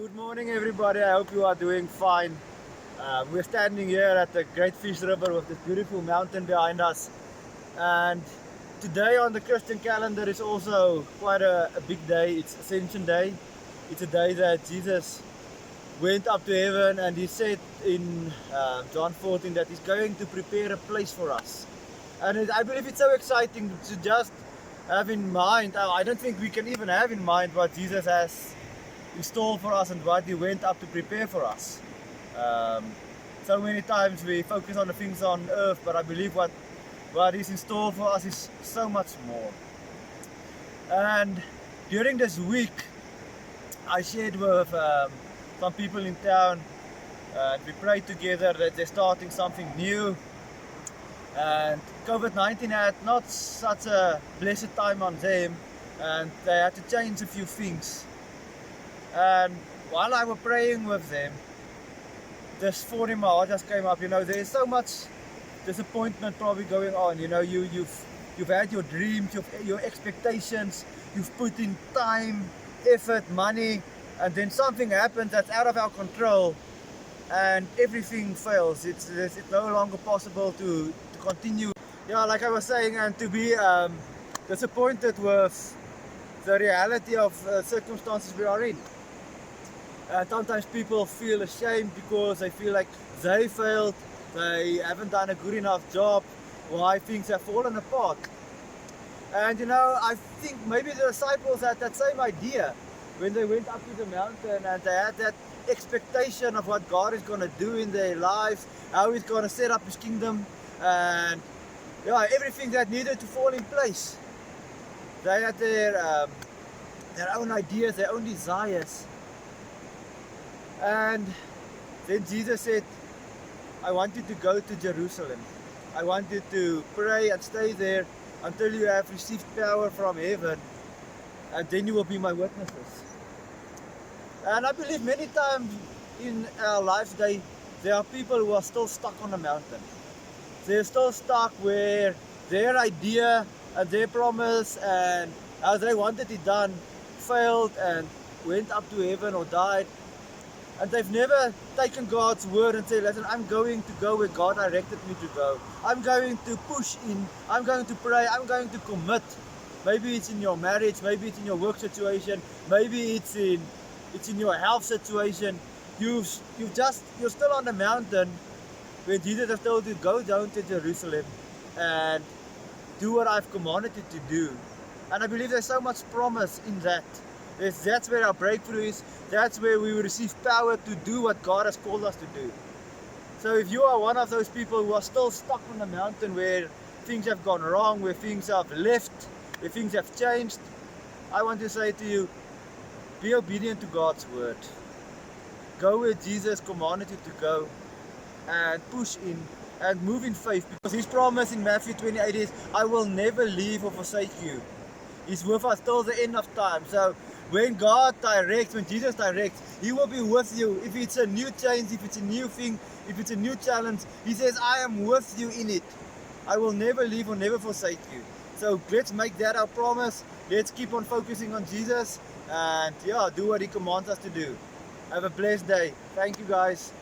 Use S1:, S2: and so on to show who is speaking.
S1: Good morning, everybody. I hope you are doing fine. We're standing here at the Great Fish River with this beautiful mountain behind us. And today on the Christian calendar is also quite a big day. It's Ascension Day. It's a day that Jesus went up to heaven, and he said in John 14 that he's going to prepare a place for us. And I believe it's so exciting to just have in mind. I don't think we can even have in mind what Jesus has installed for us and what he went up to prepare for us. So many times we focus on the things on earth, but I believe what is in store for us is so much more. And during this week, I shared with some people in town, and we prayed together that they're starting something new. And COVID-19 had not such a blessed time on them, and they had to change a few things. And while I was praying with them, this thought in my heart just came up. There's so much disappointment probably going on. You've had your dreams, your expectations, you've put in time, effort, money, and then something happens that's out of our control, and everything fails. It's no longer possible to continue. Like I was saying, and to be disappointed with the reality of circumstances we are in. Sometimes people feel ashamed because they feel like they failed, they haven't done a good enough job, why things have fallen apart. And I think maybe the disciples had that same idea when they went up to the mountain, and they had that expectation of what God is going to do in their lives, how he's going to set up his kingdom, and everything that needed to fall in place. They had their own ideas, their own desires. And then Jesus said, I want you to go to Jerusalem. I want you to pray and stay there until you have received power from heaven, and then you will be my witnesses. And I believe many times in our lives there are people who are still stuck on the mountain. They're still stuck where their idea and their promise and how they wanted it done failed and went up to heaven or died. And they've never taken God's word and said, listen, I'm going to go where God directed me to go. I'm going to push in. I'm going to pray. I'm going to commit. Maybe it's in your marriage. Maybe it's in your work situation. Maybe it's in your health situation. You're still on the mountain where Jesus has told you, go down to Jerusalem and do what I've commanded you to do. And I believe there's so much promise in that. That's where our breakthrough is. That's where we will receive power to do what God has called us to do. So if you are one of those people who are still stuck on the mountain where things have gone wrong, where things have left, where things have changed, I want to say to you, be obedient to God's word. Go where Jesus commanded you to go and push in and move in faith, because his promise in Matthew 28 is, I will never leave or forsake you. He's with us till the end of time. So when God directs, when Jesus directs, he will be with you. If it's a new change, if it's a new thing, if it's a new challenge, he says, I am with you in it. I will never leave or never forsake you. So let's make that our promise. Let's keep on focusing on Jesus and do what he commands us to do. Have a blessed day. Thank you, guys.